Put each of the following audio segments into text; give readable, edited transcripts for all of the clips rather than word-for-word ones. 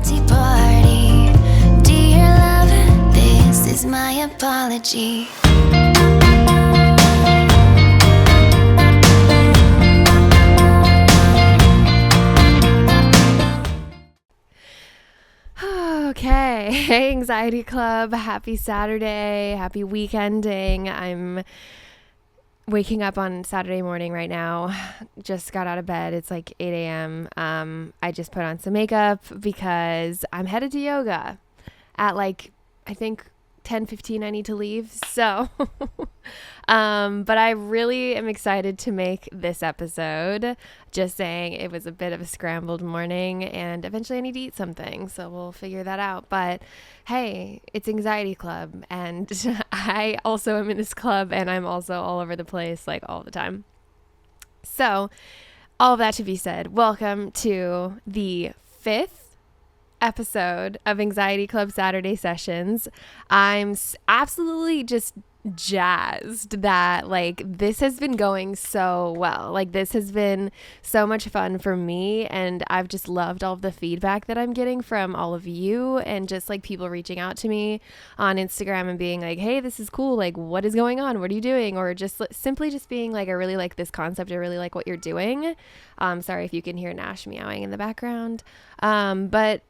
empty party. Dear lover, this is my apology. Okay, hey Anxiety Club, happy Saturday, happy weekending. I'm waking up on Saturday morning right now. Just got out of bed. It's like 8 a.m. I just put on some makeup because I'm headed to yoga at like, I think 10:15 I need to leave. So, but I really am excited to make this episode. Just saying, it was a bit of a scrambled morning and eventually I need to eat something. So we'll figure that out. But hey, it's Anxiety Club and I also am in this club and I'm also all over the place like all the time. So all of that to be said, welcome to the 5th episode of Anxiety Club Saturday Sessions. I'm absolutely just jazzed that like this has been going so well. Like this has been so much fun for me and I've just loved all of the feedback that I'm getting from all of you and just like people reaching out to me on Instagram and being like, hey, this is cool, like what is going on, what are you doing, or just simply just being like, I really like this concept, I really like what you're doing. Sorry if you can hear Nash meowing in the background, but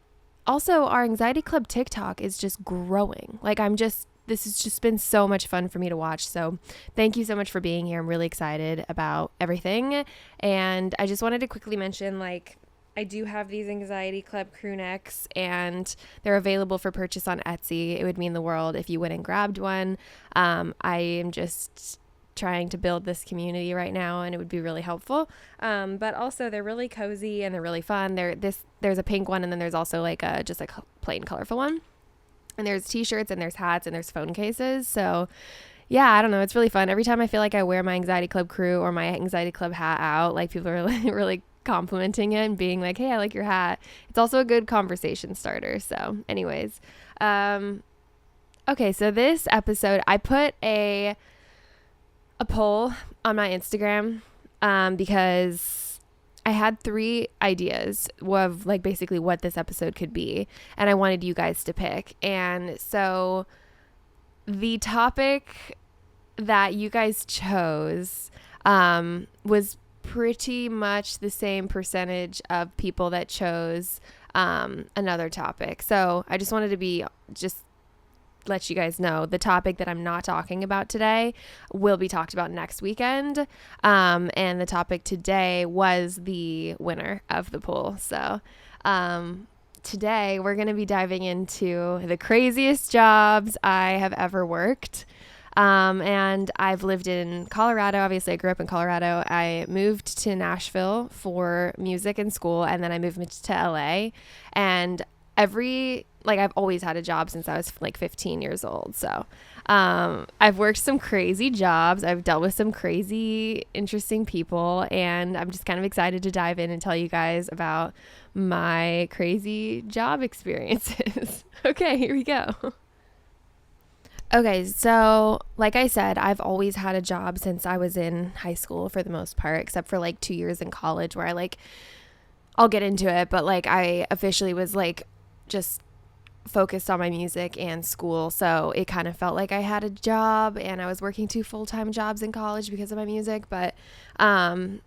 also, our Anxiety Club TikTok is just growing. Like this has just been so much fun for me to watch. So thank you so much for being here. I'm really excited about everything. And I just wanted to quickly mention, like, I do have these Anxiety Club crew necks and they're available for purchase on Etsy. It would mean the world if you went and grabbed one. I am just trying to build this community right now and it would be really helpful, but also they're really cozy and they're really fun. There's a pink one and then there's also like a just like plain colorful one, and there's t-shirts and there's hats and there's phone cases. So yeah, I don't know, it's really fun. Every time I feel like I wear my Anxiety Club crew or my Anxiety Club hat out, like people are really complimenting it and being like, hey, I like your hat. It's also a good conversation starter. So anyways, okay, so this episode I put a poll on my Instagram because I had 3 ideas of like basically what this episode could be and I wanted you guys to pick. And so the topic that you guys chose was pretty much the same percentage of people that chose another topic. So I just wanted to be just let you guys know the topic that I'm not talking about today will be talked about next weekend. And the topic today was the winner of the poll. So today we're going to be diving into the craziest jobs I have ever worked. And I've lived in Colorado. Obviously, I grew up in Colorado. I moved to Nashville for music and school, and then I moved to LA. And I've always had a job since I was like 15 years old. So I've worked some crazy jobs. I've dealt with some crazy, interesting people. And I'm just kind of excited to dive in and tell you guys about my crazy job experiences. Okay, here we go. Okay, so like I said, I've always had a job since I was in high school for the most part, except for like 2 years in college where I'll get into it, but like I officially was like just focused on my music and school. So it kind of felt like I had a job and I was working 2 full-time jobs in college because of my music, but I'll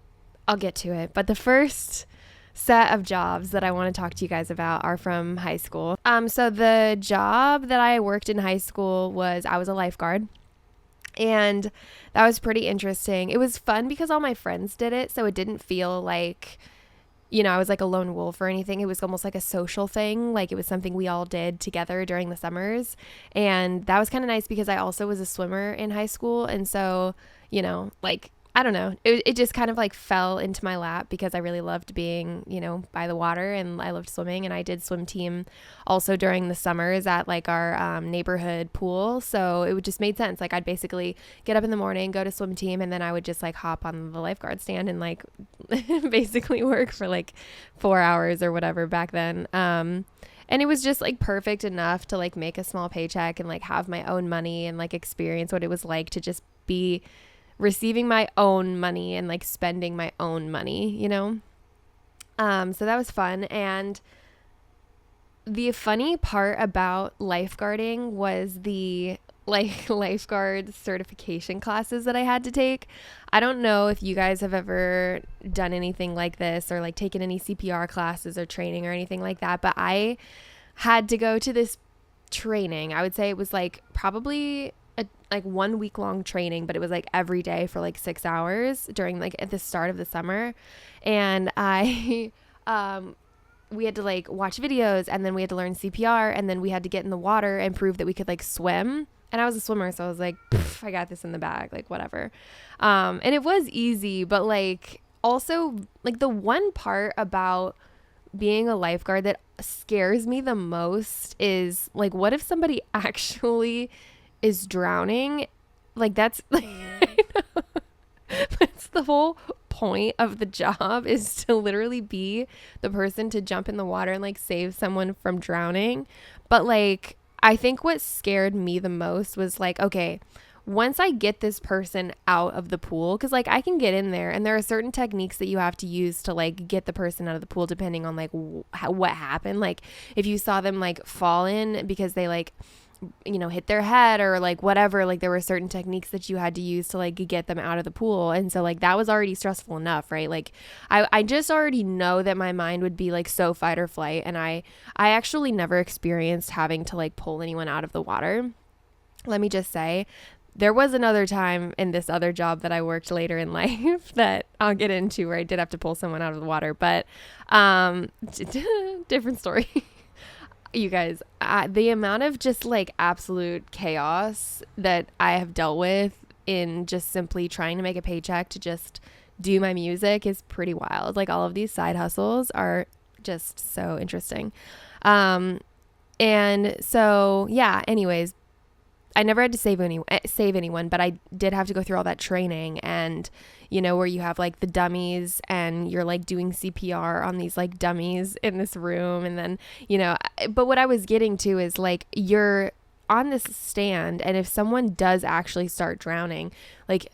get to it. But the first set of jobs that I want to talk to you guys about are from high school. So the job that I worked in high school was I was a lifeguard. And that was pretty interesting. It was fun because all my friends did it, so it didn't feel like, you know, I was like a lone wolf or anything. It was almost like a social thing. Like it was something we all did together during the summers. And that was kind of nice because I also was a swimmer in high school. And so, you know, like, I don't know, it just kind of like fell into my lap because I really loved being, you know, by the water and I loved swimming. And I did swim team also during the summers at like our neighborhood pool. So it would just made sense. Like I'd basically get up in the morning, go to swim team, and then I would just like hop on the lifeguard stand and like basically work for like 4 hours or whatever back then. And it was just like perfect enough to like make a small paycheck and like have my own money and like experience what it was like to just be receiving my own money and like spending my own money, you know? So that was fun. And the funny part about lifeguarding was the like lifeguard certification classes that I had to take. I don't know if you guys have ever done anything like this or like taken any CPR classes or training or anything like that, but I had to go to this training. I would say it was like probably a like 1 week long training, but it was like every day for like 6 hours during like at the start of the summer. And I we had to like watch videos, and then we had to learn CPR, and then we had to get in the water and prove that we could like swim. And I was a swimmer, so I was like, I got this in the bag, like whatever. And it was easy, but like also like the one part about being a lifeguard that scares me the most is like, what if somebody actually is drowning? Like that's like, that's the whole point of the job, is to literally be the person to jump in the water and like save someone from drowning. But like, I think what scared me the most was like, okay, once I get this person out of the pool, because like I can get in there and there are certain techniques that you have to use to like get the person out of the pool depending on like what happened. Like if you saw them like fall in because they like, you know, hit their head or like whatever, like there were certain techniques that you had to use to like get them out of the pool. And so like that was already stressful enough, right? Like I just already know that my mind would be like so fight or flight. And I actually never experienced having to like pull anyone out of the water. Let me just say, there was another time in this other job that I worked later in life that I'll get into where I did have to pull someone out of the water, but different story. You guys, the amount of just like absolute chaos that I have dealt with in just simply trying to make a paycheck to just do my music is pretty wild. Like all of these side hustles are just so interesting. And so, yeah, anyways, I never had to save anyone, but I did have to go through all that training, and you know, where you have like the dummies and you're like doing CPR on these like dummies in this room. And then, you know, but what I was getting to is like, you're on this stand, and if someone does actually start drowning, like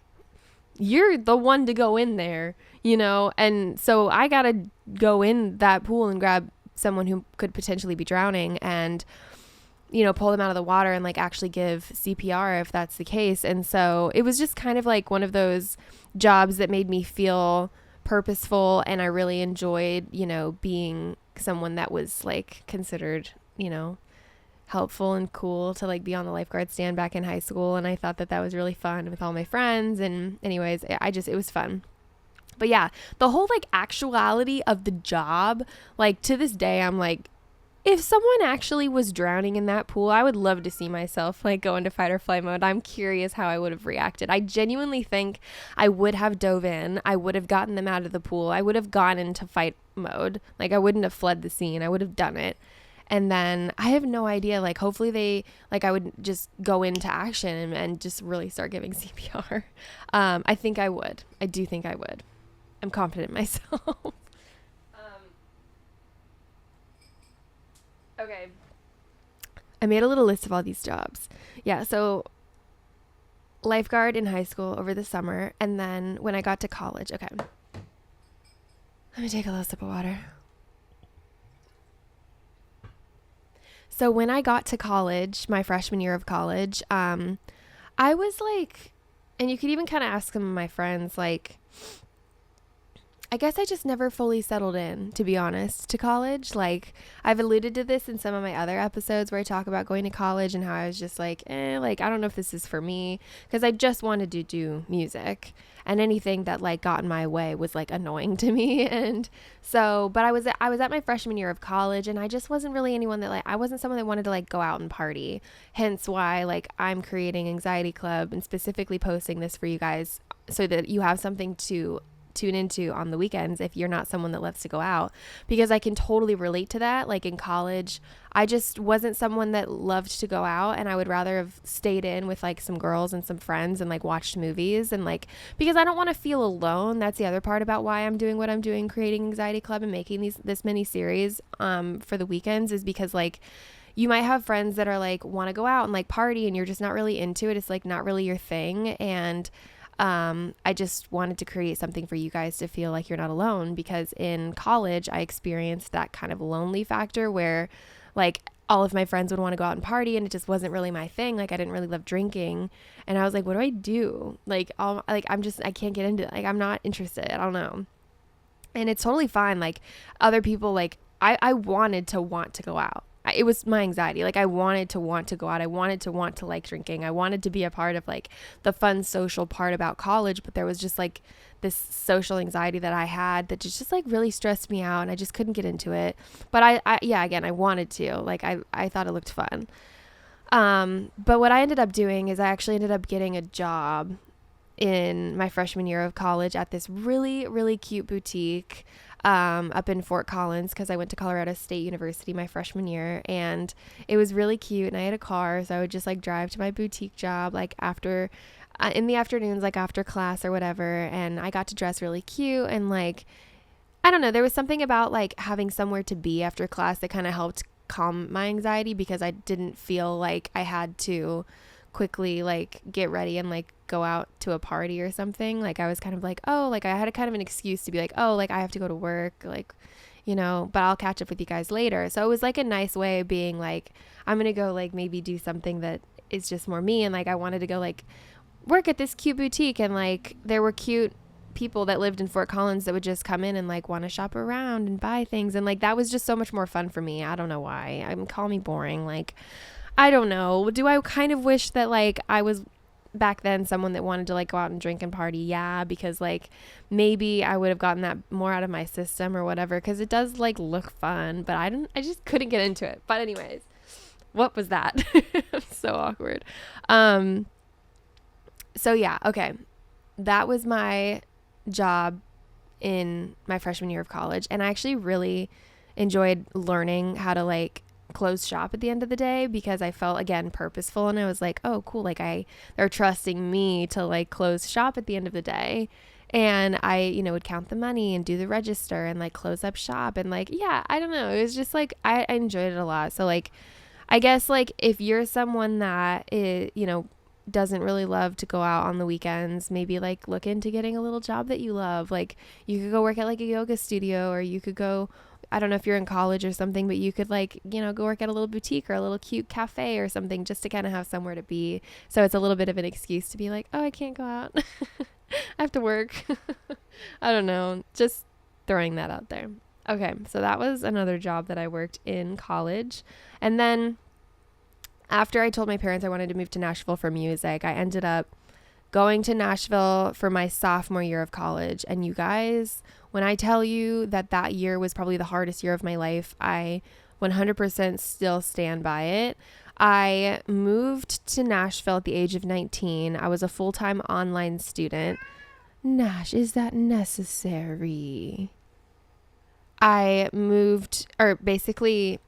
you're the one to go in there, you know? And so I got to go in that pool and grab someone who could potentially be drowning and, you know, pull them out of the water and like actually give CPR if that's the case. And so it was just kind of like one of those jobs that made me feel purposeful, and I really enjoyed, you know, being someone that was like considered, you know, helpful and cool to like be on the lifeguard stand back in high school. And I thought that that was really fun with all my friends. And anyways, it was fun. But yeah, the whole like actuality of the job, like to this day, I'm like, if someone actually was drowning in that pool, I would love to see myself like go into fight or flight mode. I'm curious how I would have reacted. I genuinely think I would have dove in. I would have gotten them out of the pool. I would have gone into fight mode. Like I wouldn't have fled the scene. I would have done it. And then I have no idea, like hopefully I would just go into action and just really start giving CPR. I think I would. I do think I would. I'm confident in myself. Okay. I made a little list of all these jobs. Yeah, so lifeguard in high school over the summer, and then when I got to college, okay. Let me take a little sip of water. So when I got to college, my freshman year of college, I was like, and you could even kind of ask some of my friends, like, I guess I just never fully settled in, to be honest, to college. Like I've alluded to this in some of my other episodes where I talk about going to college and how I was just like, like, I don't know if this is for me, because I just wanted to do music, and anything that like got in my way was like annoying to me. And so, but I was at my freshman year of college, and I just wasn't really anyone that like, I wasn't someone that wanted to like go out and party. Hence why like I'm creating Anxiety Club and specifically posting this for you guys so that you have something to tune into on the weekends if you're not someone that loves to go out, because I can totally relate to that. Like in college, I just wasn't someone that loved to go out, and I would rather have stayed in with like some girls and some friends and like watched movies, and like, because I don't want to feel alone. That's the other part about why I'm doing what I'm doing, creating Anxiety Club and making this mini series for the weekends, is because like you might have friends that are like want to go out and like party, and you're just not really into it. It's like not really your thing. And I just wanted to create something for you guys to feel like you're not alone, because in college I experienced that kind of lonely factor where like all of my friends would want to go out and party, and it just wasn't really my thing. Like I didn't really love drinking, and I was like, what do I do? Like I can't get into it. Like I'm not interested. I don't know. And it's totally fine. Like other people, like I wanted to want to go out. It was my anxiety. Like I wanted to want to go out. I wanted to want to like drinking. I wanted to be a part of like the fun social part about college, but there was just like this social anxiety that I had that just like really stressed me out, and I just couldn't get into it. But yeah, again, I wanted to. Like I thought it looked fun. But what I ended up doing is I actually ended up getting a job in my freshman year of college at this really, really cute boutique up in Fort Collins, because I went to Colorado State University my freshman year, and it was really cute, and I had a car, so I would just like drive to my boutique job like after in the afternoons, like after class or whatever, and I got to dress really cute, and like I don't know, there was something about like having somewhere to be after class that kind of helped calm my anxiety, because I didn't feel like I had to quickly like get ready and like go out to a party or something. Like I was kind of like, oh, like I had a kind of an excuse to be like, oh, like I have to go to work, like, you know, but I'll catch up with you guys later. So it was like a nice way of being like, I'm gonna go like maybe do something that is just more me. And like I wanted to go like work at this cute boutique, and like there were cute people that lived in Fort Collins that would just come in and like want to shop around and buy things, and like that was just so much more fun for me. I don't know why. Call me boring. Like I don't know. Do I kind of wish that like I was back then someone that wanted to like go out and drink and party? Yeah, because like maybe I would have gotten that more out of my system or whatever, because it does like look fun, but I just couldn't get into it. But anyways, what was that? So awkward. So yeah, okay. That was my job in my freshman year of college, and I actually really enjoyed learning how to like close shop at the end of the day, because I felt again purposeful, and I was like, oh cool, like they're trusting me to like close shop at the end of the day, and I, you know, would count the money and do the register and like close up shop, and like yeah, I don't know, it was just like I enjoyed it a lot. So like I guess like if you're someone that is, you know, doesn't really love to go out on the weekends, maybe like look into getting a little job that you love. Like you could go work at like a yoga studio, or you could go, I don't know if you're in college or something, but you could like, you know, go work at a little boutique or a little cute cafe or something, just to kind of have somewhere to be. So it's a little bit of an excuse to be like, oh, I can't go out. I have to work. I don't know. Just throwing that out there. Okay. So that was another job that I worked in college. And then after I told my parents I wanted to move to Nashville for music, I ended up going to Nashville for my sophomore year of college. And you guys, when I tell you that that year was probably the hardest year of my life, I 100% still stand by it. I moved to Nashville at the age of 19. I was a full-time online student. Nash, is that necessary? I moved, or basically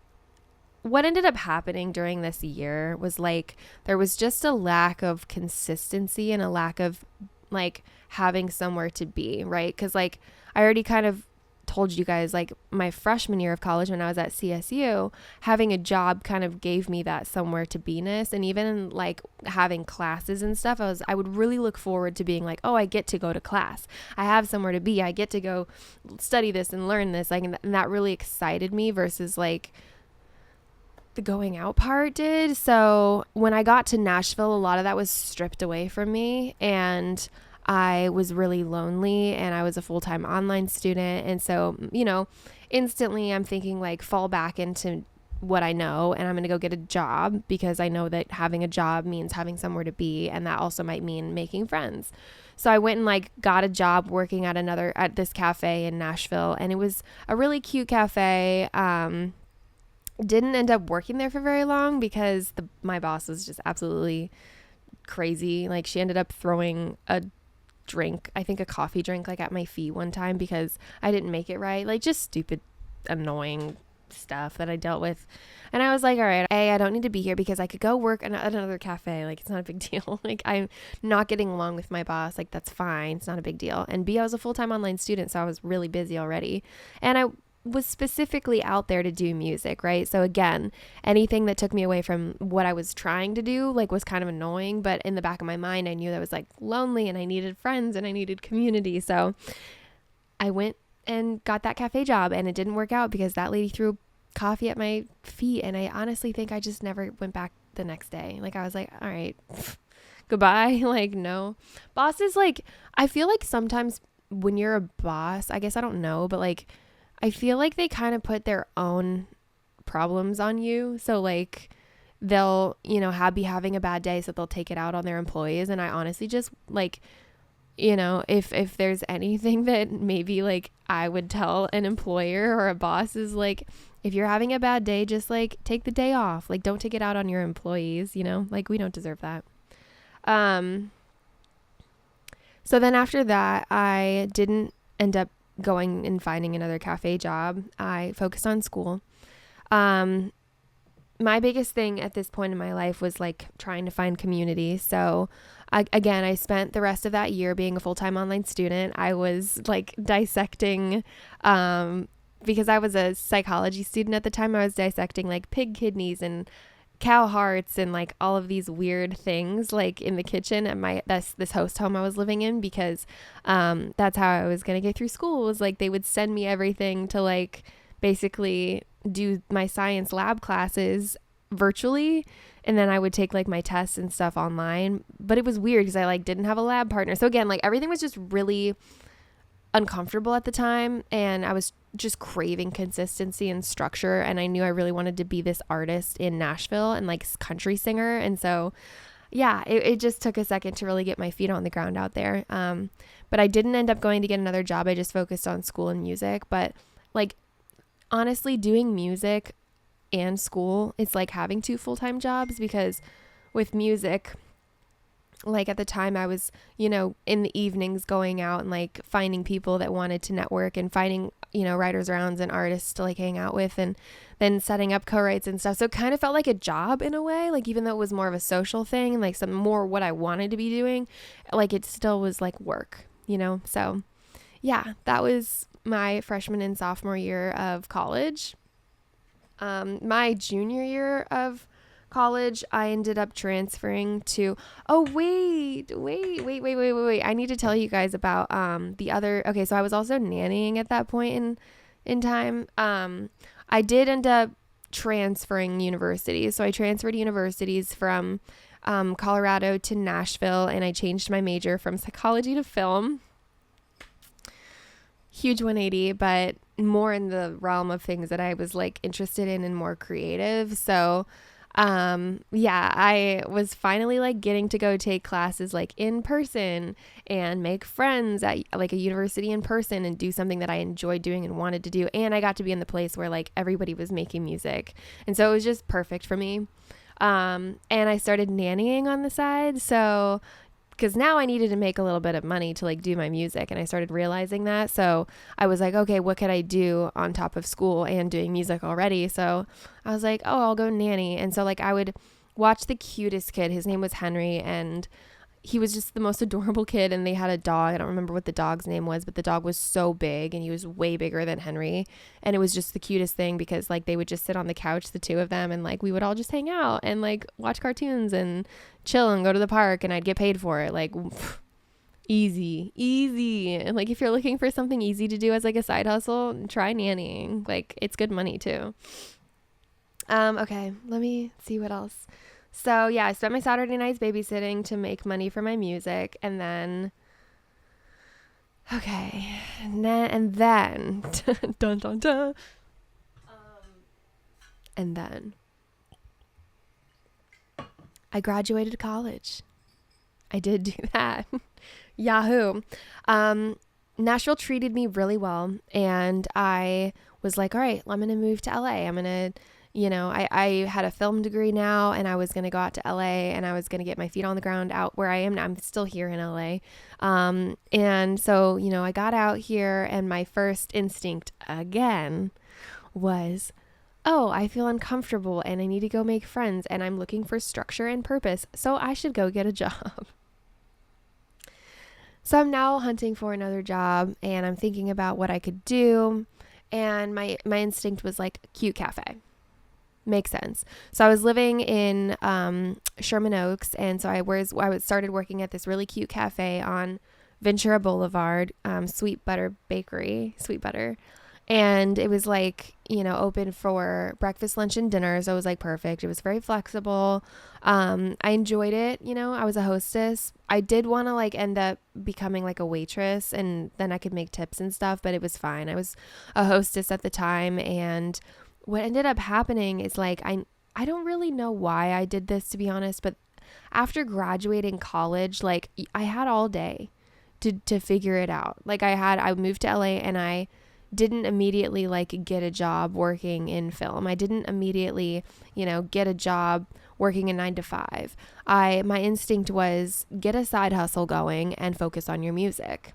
what ended up happening during this year was like there was just a lack of consistency and a lack of like having somewhere to be, right? Because like I already kind of told you guys, like my freshman year of college when I was at CSU, having a job kind of gave me that somewhere to be-ness. And even like having classes and stuff, I would really look forward to being like, oh, I get to go to class, I have somewhere to be, I get to go study this and learn this, like, and that really excited me versus like the going out part did. So when I got to Nashville, a lot of that was stripped away from me, and I was really lonely, and I was a full-time online student. And so, you know, instantly I'm thinking like fall back into what I know, and I'm going to go get a job, because I know that having a job means having somewhere to be. And that also might mean making friends. So I went and like got a job working at this cafe in Nashville, and it was a really cute cafe. Didn't end up working there for very long because my boss was just absolutely crazy. Like she ended up throwing a drink, I think a coffee drink, like at my feet one time because I didn't make it right. Like just stupid, annoying stuff that I dealt with. And I was like, all right, A, I don't need to be here because I could go work at another cafe. Like it's not a big deal. Like I'm not getting along with my boss. Like that's fine. It's not a big deal. And B, I was a full-time online student, so I was really busy already. And I was specifically out there to do music, right? So again, anything that took me away from what I was trying to do like was kind of annoying, but in the back of my mind I knew that I was like lonely and I needed friends and I needed community. So I went and got that cafe job, and it didn't work out because that lady threw coffee at my feet. And I honestly think I just never went back the next day. Like I was like, all right, goodbye. Like, no. Bosses, like, I feel like sometimes when you're a boss, I guess I don't know, but like, I feel like they kind of put their own problems on you. So like they'll, be having a bad day, so they'll take it out on their employees. And I honestly just like, if there's anything that maybe like I would tell an employer or a boss is like, if you're having a bad day, just like take the day off. Like don't take it out on your employees, like we don't deserve that. So then after that, I didn't end up going and finding another cafe job. I focused on school. My biggest thing at this point in my life was like trying to find community. So I spent the rest of that year being a full-time online student. I was like dissecting, because I was a psychology student at the time, I was dissecting like pig kidneys and cow hearts and like all of these weird things like in the kitchen at this host home I was living in, because that's how I was going to get through school. Was like they would send me everything to like basically do my science lab classes virtually, and then I would take like my tests and stuff online. But it was weird because I like didn't have a lab partner. So again, like everything was just really uncomfortable at the time, and I was just craving consistency and structure, and I knew I really wanted to be this artist in Nashville and like country singer. And so yeah, it just took a second to really get my feet on the ground out there. But I didn't end up going to get another job. I just focused on school and music. But like honestly, doing music and school, it's like having two full-time jobs, because with music, like at the time I was, in the evenings going out and like finding people that wanted to network and finding, writers rounds and artists to like hang out with, and then setting up co-writes and stuff. So it kind of felt like a job in a way, like even though it was more of a social thing and like some more what I wanted to be doing, like it still was like work, So yeah, that was my freshman and sophomore year of college. My junior year of college, I ended up transferring to, wait. I need to tell you guys about, okay, so I was also nannying at that point in time. I did end up transferring universities. So I transferred universities from, Colorado to Nashville, and I changed my major from psychology to film. Huge 180, but more in the realm of things that I was like interested in and more creative. So I was finally like getting to go take classes like in person and make friends at like a university in person and do something that I enjoyed doing and wanted to do. And I got to be in the place where like everybody was making music. And so it was just perfect for me. And I started nannying on the side. So because now I needed to make a little bit of money to like do my music, and I started realizing that. So I was like, okay, what could I do on top of school and doing music already? So I was like, I'll go nanny. And so like I would watch the cutest kid. His name was Henry, and he was just the most adorable kid. And they had a dog. I don't remember what the dog's name was, but the dog was so big, and he was way bigger than Henry. And it was just the cutest thing, because like they would just sit on the couch, the two of them, and like we would all just hang out and like watch cartoons and chill and go to the park, and I'd get paid for it. Like easy. And like if you're looking for something easy to do as like a side hustle, try nannying. Like it's good money too. Okay, let me see what else. So yeah, I spent my Saturday nights babysitting to make money for my music, and then dun dun dun. And then I graduated college. I did do that. Yahoo. Nashville treated me really well, and I was like, all right, I'm going to move to LA. I'm going to, I had a film degree now, and I was going to go out to LA, and I was going to get my feet on the ground out where I am now. I'm still here in LA. And so, I got out here, and my first instinct again was, I feel uncomfortable and I need to go make friends, and I'm looking for structure and purpose, so I should go get a job. So I'm now hunting for another job, and I'm thinking about what I could do, and my instinct was like cute cafe. Makes sense. So I was living in Sherman Oaks, and so I started working at this really cute cafe on Ventura Boulevard, Sweet Butter Bakery, Sweet Butter. And it was like, open for breakfast, lunch, and dinner. So it was like perfect. It was very flexible. I enjoyed it. I was a hostess. I did want to like end up becoming like a waitress, and then I could make tips and stuff, but it was fine. I was a hostess at the time. And what ended up happening is like, I don't really know why I did this, to be honest, but after graduating college, like I had all day to figure it out. Like I moved to LA, and I didn't immediately like get a job working in film. I didn't immediately, get a job working a 9 to 5. My instinct was get a side hustle going and focus on your music.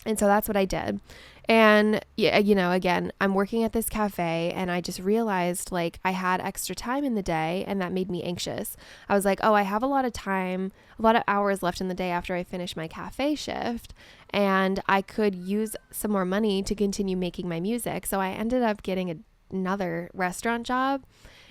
And so that's what I did. And yeah, again, I'm working at this cafe, and I just realized like I had extra time in the day, and that made me anxious. I was like, oh, I have a lot of time, a lot of hours left in the day after I finish my cafe shift, and I could use some more money to continue making my music. So I ended up getting another restaurant job.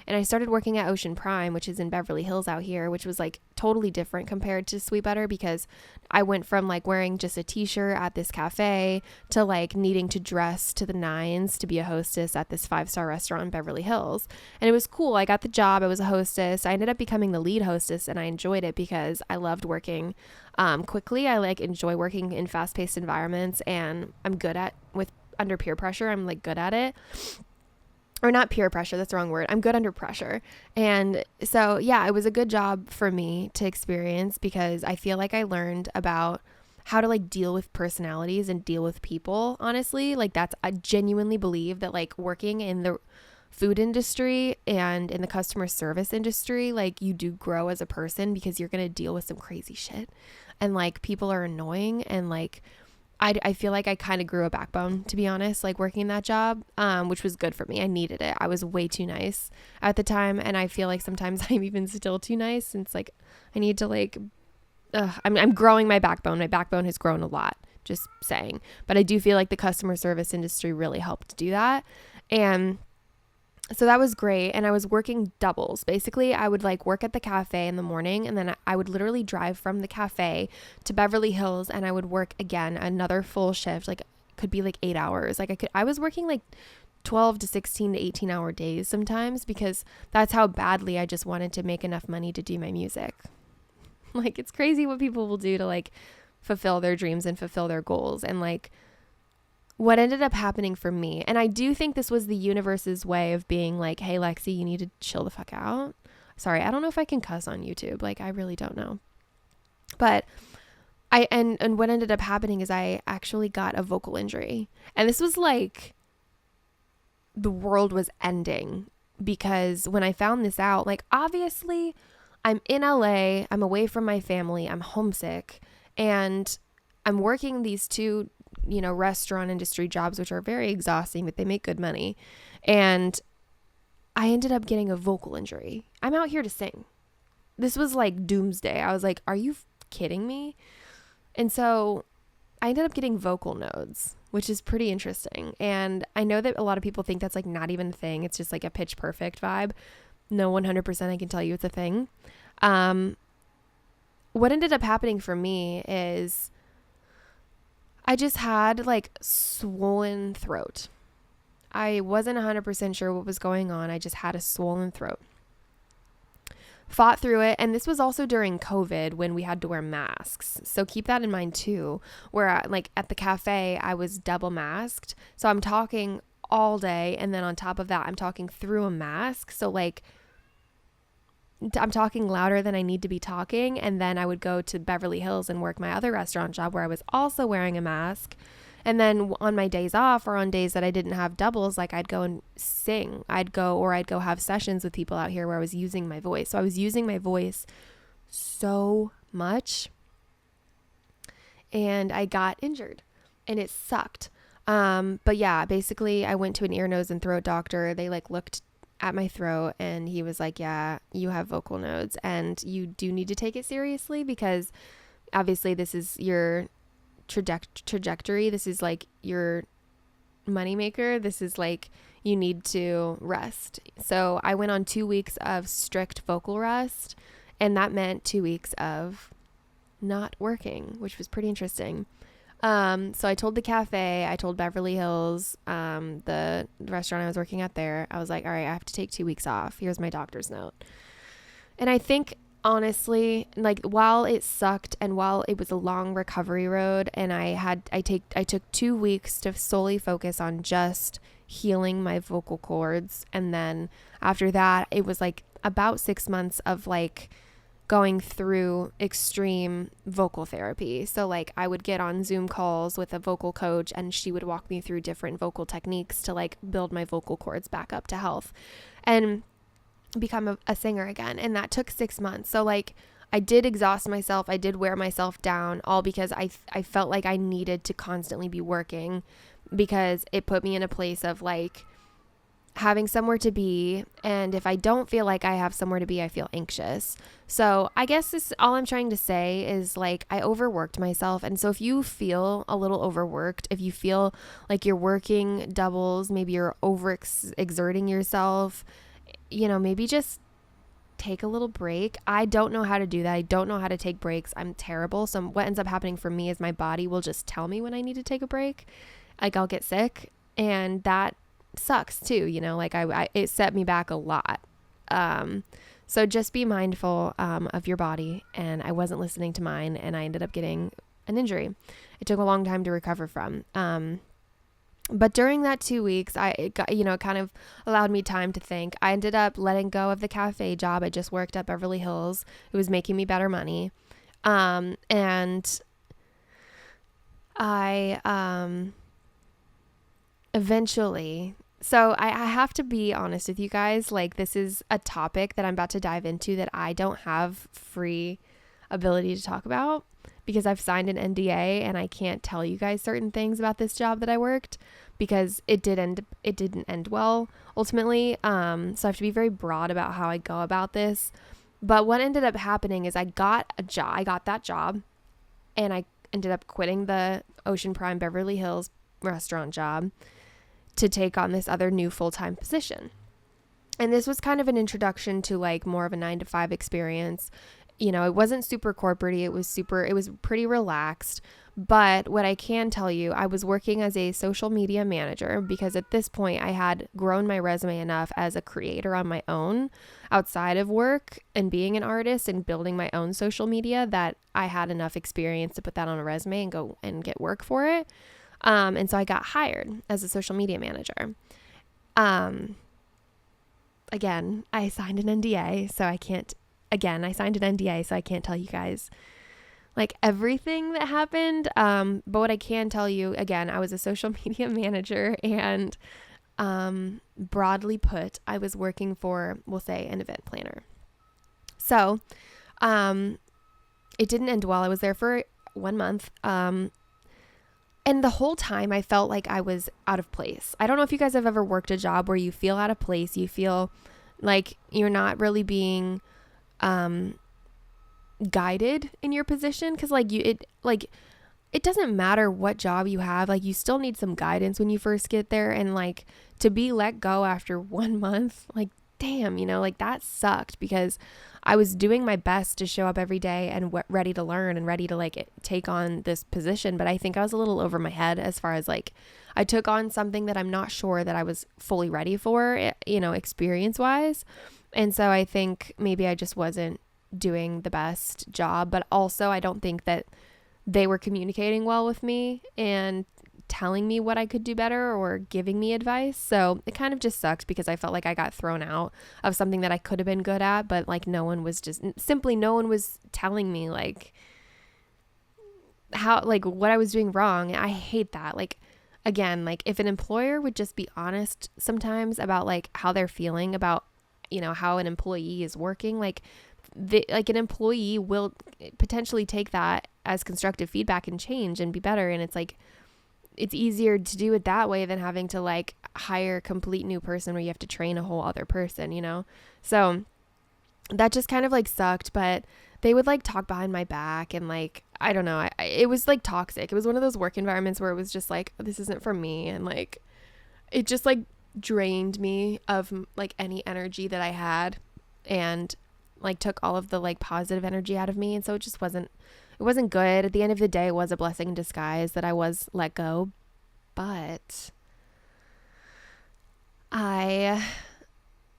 And I started working at Ocean Prime, which is in Beverly Hills out here, which was like totally different compared to Sweet Butter, because I went from like wearing just a t-shirt at this cafe to like needing to dress to the nines to be a hostess at this 5-star restaurant in Beverly Hills. And it was cool. I got the job. I was a hostess. I ended up becoming the lead hostess, and I enjoyed it because I loved working quickly. I like enjoy working in fast-paced environments, and I'm good at under peer pressure. I'm like good at it. Or not peer pressure, that's the wrong word. I'm good under pressure. And so, yeah, it was a good job for me to experience, because I feel like I learned about how to like deal with personalities and deal with people, honestly. Like I genuinely believe that like working in the food industry and in the customer service industry, like you do grow as a person, because you're going to deal with some crazy shit. And like people are annoying, and like I feel like I kind of grew a backbone, to be honest, like working that job, which was good for me. I needed it. I was way too nice at the time. And I feel like sometimes I'm even still too nice. And it's like, I need to like, I'm growing my backbone. My backbone has grown a lot, just saying. But I do feel like the customer service industry really helped do that. And so that was great. And I was working doubles. Basically, I would like work at the cafe in the morning, and then I would literally drive from the cafe to Beverly Hills, and I would work again another full shift. Like could be like 8 hours. Like I was working like 12 to 16 to 18 hour days sometimes, because that's how badly I just wanted to make enough money to do my music. Like it's crazy what people will do to like fulfill their dreams and fulfill their goals. And like what ended up happening for me, and I do think this was the universe's way of being like, hey, Lexi, you need to chill the fuck out. Sorry, I don't know if I can cuss on YouTube. Like, I really don't know. But and what ended up happening is I actually got a vocal injury. And this was like the world was ending, because when I found this out, like obviously I'm in LA, I'm away from my family, I'm homesick, and I'm working these two restaurant industry jobs, which are very exhausting, but they make good money. And I ended up getting a vocal injury. I'm out here to sing. This was like doomsday. I was like, are you kidding me? And so I ended up getting vocal nodes, which is pretty interesting. And I know that a lot of people think that's like not even a thing. It's just like a pitch perfect vibe. No, 100% I can tell you it's a thing. What ended up happening for me is I just had like swollen throat. I wasn't 100% sure what was going on. I just had a swollen throat. Fought through it. And this was also during COVID when we had to wear masks. So keep that in mind too. Where like at the cafe, I was double masked. So I'm talking all day. And then on top of that, I'm talking through a mask. So like I'm talking louder than I need to be talking. And then I would go to Beverly Hills and work my other restaurant job where I was also wearing a mask. And then on my days off, or on days that I didn't have doubles, like I'd go and sing. I'd go have sessions with people out here where I was using my voice. So I was using my voice so much, and I got injured, and it sucked. But yeah, basically I went to an ear, nose, and throat doctor. They like looked at my throat, and he was like, yeah, you have vocal nodes, and you do need to take it seriously, because obviously this is your trajectory. This is like your moneymaker. This is like, you need to rest. So I went on 2 weeks of strict vocal rest, and that meant 2 weeks of not working, which was pretty interesting. So I told the cafe, I told Beverly Hills, the restaurant I was working at there, I was like, all right, I have to take 2 weeks off. Here's my doctor's note. And I think honestly, like while it sucked and while it was a long recovery road and I took 2 weeks to solely focus on just healing my vocal cords. And then after that, it was like about 6 months of like going through extreme vocal therapy. So like I would get on Zoom calls with a vocal coach and she would walk me through different vocal techniques to like build my vocal cords back up to health and become a singer again. And that took 6 months. So like I did exhaust myself. I did wear myself down, all because I felt like I needed to constantly be working because it put me in a place of like having somewhere to be. And if I don't feel like I have somewhere to be, I feel anxious. So I guess this, all I'm trying to say is like I overworked myself. And so if you feel a little overworked, if you feel like you're working doubles, maybe you're exerting yourself, you know, maybe just take a little break. I don't know how to do that. I don't know how to take breaks. I'm terrible. So what ends up happening for me is my body will just tell me when I need to take a break. Like I'll get sick, and that sucks too, you know, like it set me back a lot. So just be mindful of your body, and I wasn't listening to mine, and I ended up getting an injury. It took a long time to recover from. But during that 2 weeks, it got, you know, kind of allowed me time to think. I ended up letting go of the cafe job. I just worked at Beverly Hills. It was making me better money. And I eventually, so I have to be honest with you guys, like this is a topic that I'm about to dive into that I don't have free ability to talk about because I've signed an NDA and I can't tell you guys certain things about this job that I worked because it didn't end well ultimately. So I have to be very broad about how I go about this. But what ended up happening is I got that job, and I ended up quitting the Ocean Prime Beverly Hills restaurant job to take on this other new full-time position. And this was kind of an introduction to like more of a 9-to-5 experience. You know, it wasn't super corporate-y. It was pretty relaxed. But what I can tell you, I was working as a social media manager because at this point I had grown my resume enough as a creator on my own outside of work and being an artist and building my own social media that I had enough experience to put that on a resume and go and get work for it. And so I got hired as a social media manager. Again, I signed an NDA, so I can't tell you guys like everything that happened. But what I can tell you, again, I was a social media manager, and broadly put, I was working for, we'll say, an event planner. So it didn't end well. I was there for 1 month. And the whole time I felt like I was out of place. I don't know if you guys have ever worked a job where you feel out of place. You feel like you're not really being guided in your position. Cause it doesn't matter what job you have. Like you still need some guidance when you first get there. And like to be let go after 1 month, like, damn, you know, like that sucked because I was doing my best to show up every day and ready to learn and ready to like take on this position. But I think I was a little over my head as far as like, I took on something that I'm not sure that I was fully ready for, you know, experience wise. And so I think maybe I just wasn't doing the best job, but also I don't think that they were communicating well with me and telling me what I could do better or giving me advice. So it kind of just sucked because I felt like I got thrown out of something that I could have been good at, but like no one was telling me like how, like what I was doing wrong. I hate that. Like, again, like if an employer would just be honest sometimes about like how they're feeling about, you know, how an employee is working, like an employee will potentially take that as constructive feedback and change and be better. And it's like, it's easier to do it that way than having to like hire a complete new person where you have to train a whole other person, you know? So that just kind of like sucked, but they would like talk behind my back and like, I don't know. It was like toxic. It was one of those work environments where it was just like, this isn't for me. And like, it just like drained me of like any energy that I had and like took all of the like positive energy out of me. And so it it wasn't good. At the end of the day, it was a blessing in disguise that I was let go. But I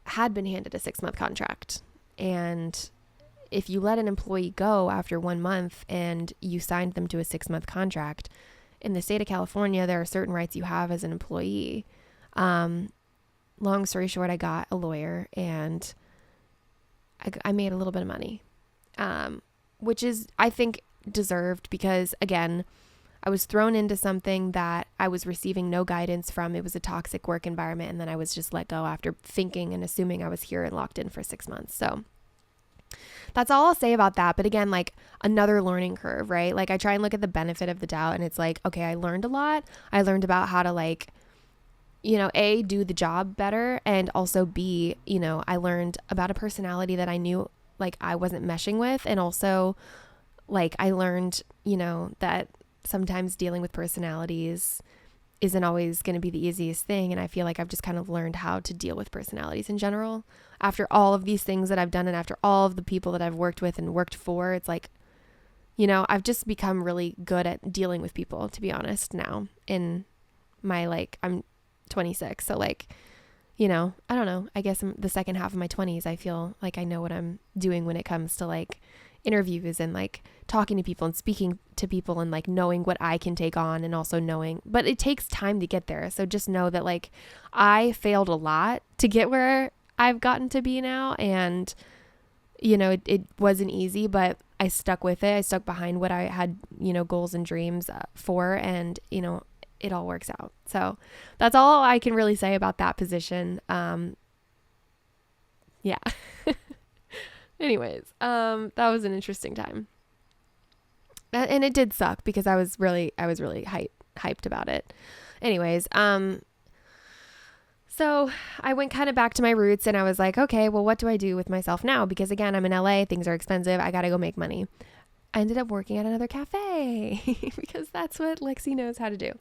had been handed a 6-month contract. And if you let an employee go after 1 month and you signed them to a 6-month contract, in the state of California, there are certain rights you have as an employee. Long story short, I got a lawyer and I made a little bit of money, which is, I think, deserved because, again, I was thrown into something that I was receiving no guidance from. It was a toxic work environment, and then I was just let go after thinking and assuming I was here and locked in for 6 months. So that's all I'll say about that. But again, like another learning curve, right? Like I try and look at the benefit of the doubt, and it's like, okay, I learned a lot. I learned about how to like, A, do the job better, and also B, I learned about a personality that I knew like I wasn't meshing with. And also like I learned, that sometimes dealing with personalities isn't always going to be the easiest thing. And I feel like I've just kind of learned how to deal with personalities in general. After all of these things that I've done and after all of the people that I've worked with and worked for, it's like, I've just become really good at dealing with people, to be honest, now in my, I'm 26. So like, I don't know, I guess the second half of my 20s, I feel like I know what I'm doing when it comes to like interviews and like talking to people and speaking to people and like knowing what I can take on and also knowing, but it takes time to get there. So just know that like I failed a lot to get where I've gotten to be now. And, it wasn't easy, but I stuck with it. I stuck behind what I had, goals and dreams for, and, it all works out. So that's all I can really say about that position. Yeah. Anyways, that was an interesting time. And it did suck because I was really hyped about it. Anyways, so I went kind of back to my roots and I was like, okay, well, what do I do with myself now? Because again, I'm in LA, things are expensive. I got to go make money. I ended up working at another cafe because that's what Lexi knows how to do.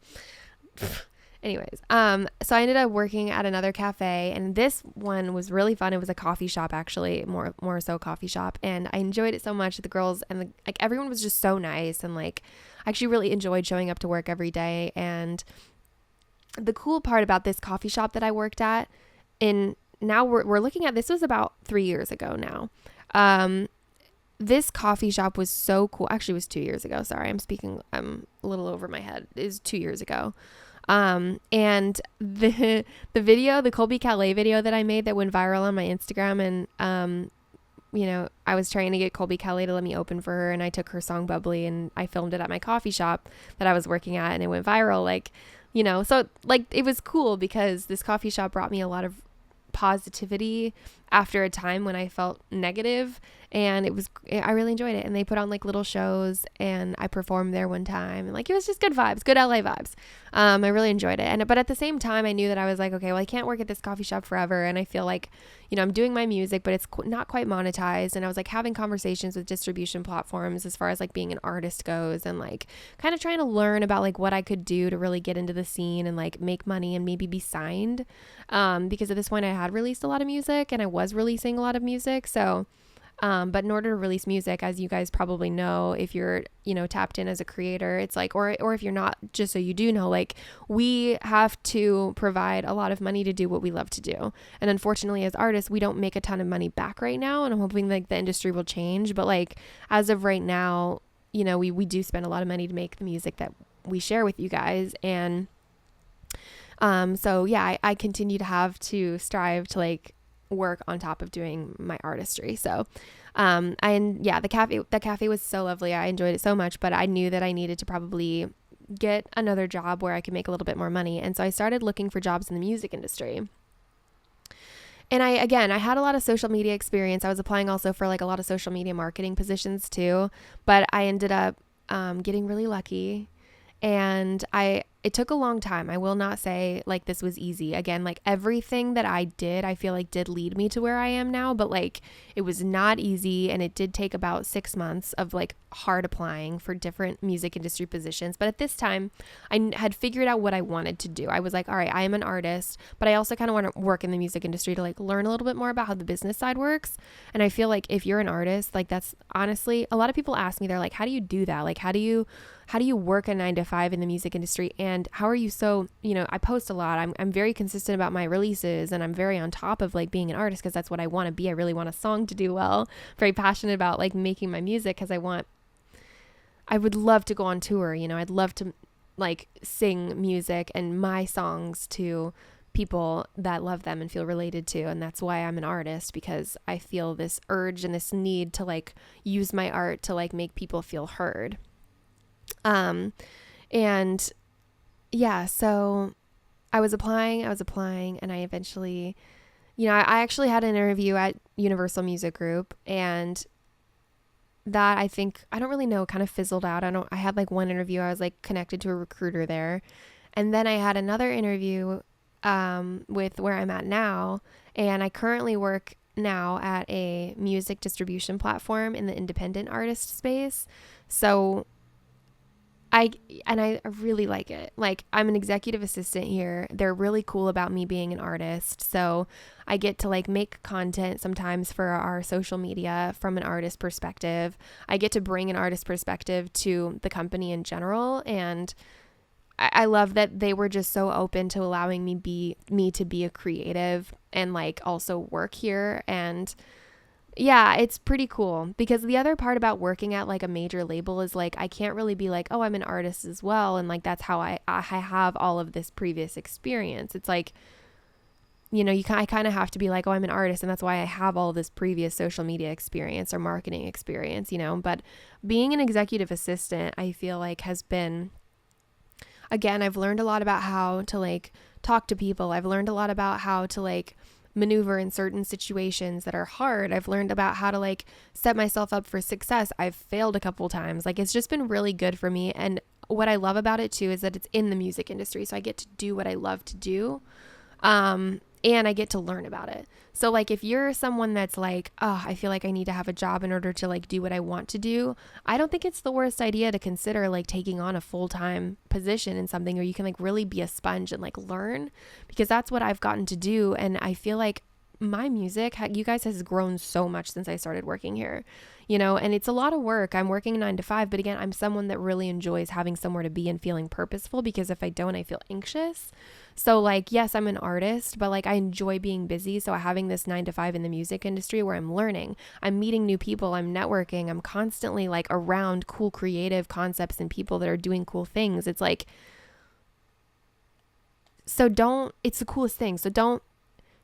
Anyways, so I ended up working at another cafe, and this one was really fun. It was a coffee shop, actually, more so coffee shop, and I enjoyed it so much. The girls and like everyone was just so nice, and like I actually really enjoyed showing up to work every day. And the cool part about this coffee shop that I worked at, now we're looking at, this was about 3 years ago now. This coffee shop was so cool. Actually, it was 2 years ago. Sorry, I'm a little over my head. It was 2 years ago. And the video, the Colby Calais video that I made that went viral on my Instagram, and, I was trying to get Colby Calais to let me open for her, and I took her song Bubbly and I filmed it at my coffee shop that I was working at, and it went viral. So like it was cool because this coffee shop brought me a lot of positivity after a time when I felt negative, and I really enjoyed it. And they put on like little shows, and I performed there one time, and like it was just good vibes, good LA vibes. I really enjoyed it. But at the same time, I knew that I was like, okay, well, I can't work at this coffee shop forever, and I feel like I'm doing my music, but it's not quite monetized. And I was like having conversations with distribution platforms as far as like being an artist goes, and like kind of trying to learn about like what I could do to really get into the scene and like make money and maybe be signed, because at this point I had released a lot of music and I was releasing a lot of music. So but in order to release music, as you guys probably know, if you're, tapped in as a creator, it's like, or if you're not, just so you do know, like we have to provide a lot of money to do what we love to do. And unfortunately, as artists, we don't make a ton of money back right now. And I'm hoping like the industry will change. But like, as of right now, we do spend a lot of money to make the music that we share with you guys. And, so yeah, I continue to have to strive to like work on top of doing my artistry. So, the cafe was so lovely. I enjoyed it so much, but I knew that I needed to probably get another job where I could make a little bit more money. And so I started looking for jobs in the music industry. And I had a lot of social media experience. I was applying also for like a lot of social media marketing positions too, but I ended up, getting really lucky. And I it took a long time. I will not say like this was easy. Again, like everything that I did, I feel like did lead me to where I am now, but like it was not easy, and it did take about 6 months of like hard applying for different music industry positions. But at this time, had figured out what I wanted to do. I was like, all right, I am an artist, but I also kind of want to work in the music industry to like learn a little bit more about how the business side works. And I feel like if you're an artist, like that's honestly, a lot of people ask me, they're like, how do you do that? Like, how do you work a 9 to 5 in the music industry? And how are you so, I post a lot. I'm very consistent about my releases, and I'm very on top of like being an artist because that's what I want to be. I really want a song to do well. Very passionate about like making my music because I would love to go on tour. I'd love to like sing music and my songs to people that love them and feel related to. And that's why I'm an artist, because I feel this urge and this need to like use my art to like make people feel heard. And yeah, so I was applying and I eventually, I actually had an interview at Universal Music Group, and that I don't really know, kind of fizzled out. I had like one interview. I was like connected to a recruiter there. And then I had another interview, with where I'm at now. And I currently work now at a music distribution platform in the independent artist space. So I really like it. Like, I'm an executive assistant here. They're really cool about me being an artist. So I get to like make content sometimes for our social media from an artist perspective. I get to bring an artist perspective to the company in general. And I love that they were just so open to allowing me to be a creative and like also work here. And yeah, it's pretty cool, because the other part about working at like a major label is like I can't really be like, oh, I'm an artist as well, and like that's how I have all of this previous experience. It's like, I kind of have to be like, oh, I'm an artist, and that's why I have all this previous social media experience or marketing experience, But being an executive assistant, I feel like has been, again, I've learned a lot about how to like talk to people. I've learned a lot about how to like maneuver in certain situations that are hard. I've learned about how to like set myself up for success. I've failed a couple times. Like, it's just been really good for me. And what I love about it too is that it's in the music industry. So I get to do what I love to do. And I get to learn about it. So like, if you're someone that's like, oh, I feel like I need to have a job in order to like do what I want to do, I don't think it's the worst idea to consider like taking on a full-time position in something where you can like really be a sponge and like learn, because that's what I've gotten to do. And I feel like my music, you guys, has grown so much since I started working here, and it's a lot of work. I'm working 9 to 5, but again, I'm someone that really enjoys having somewhere to be and feeling purposeful, because if I don't, I feel anxious. So like, yes, I'm an artist, but like I enjoy being busy. So having this 9 to 5 in the music industry where I'm learning, I'm meeting new people, I'm networking, I'm constantly like around cool creative concepts and people that are doing cool things. It's like, it's the coolest thing. So don't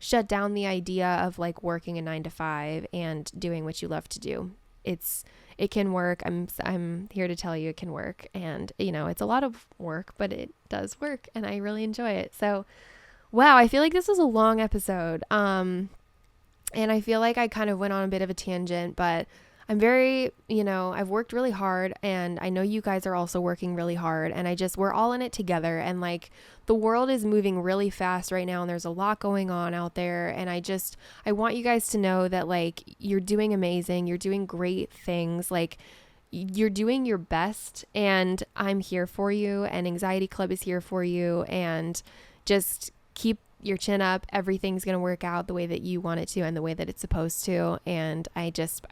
shut down the idea of like working a 9 to 5 and doing what you love to do. It can work. I'm here to tell you it can work. And, it's a lot of work, but it does work, and I really enjoy it. So, wow, I feel like this was a long episode. And I feel like I kind of went on a bit of a tangent, but I'm very, I've worked really hard, and I know you guys are also working really hard, and we're all in it together. And like, the world is moving really fast right now, and there's a lot going on out there. And I want you guys to know that like, you're doing amazing. You're doing great things. Like, you're doing your best, and I'm here for you, and Anxiety Club is here for you, and just keep your chin up. Everything's going to work out the way that you want it to and the way that it's supposed to. And I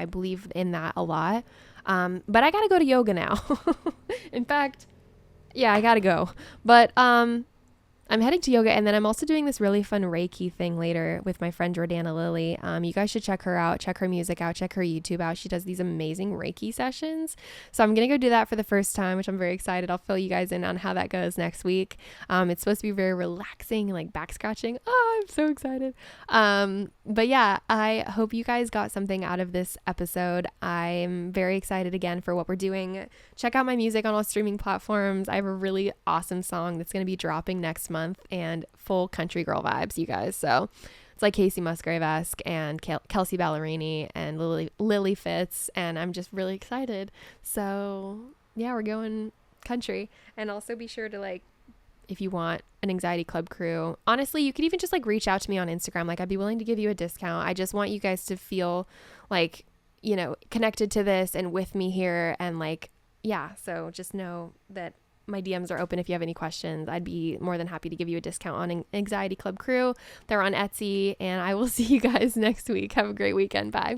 believe in that a lot. But I got to go to yoga now. In fact, yeah, I got to go. But, I'm heading to yoga, and then I'm also doing this really fun Reiki thing later with my friend Jordana Lilly. You guys should check her out, check her music out, check her YouTube out. She does these amazing Reiki sessions. So I'm going to go do that for the first time, which I'm very excited. I'll fill you guys in on how that goes next week. It's supposed to be very relaxing, like back scratching. Oh, I'm so excited. But yeah, I hope you guys got something out of this episode. I'm very excited again for what we're doing. Check out my music on all streaming platforms. I have a really awesome song that's going to be dropping next month, and full country girl vibes, you guys. So it's like Casey Musgrave-esque, and Kelsey Ballerini and Lily Fitz, and I'm just really excited. So yeah, we're going country. And also be sure to like if you want an Anxiety Club crew. Honestly, you could even just like reach out to me on Instagram. Like I'd be willing to give you a discount. I just want you guys to feel like, you know, connected to this and with me here. And like, yeah, so just know that my DMs are open if you have any questions. I'd be more than happy to give you a discount on an Anxiety Club crew. They're on Etsy, and I will see you guys next week. Have a great weekend. Bye.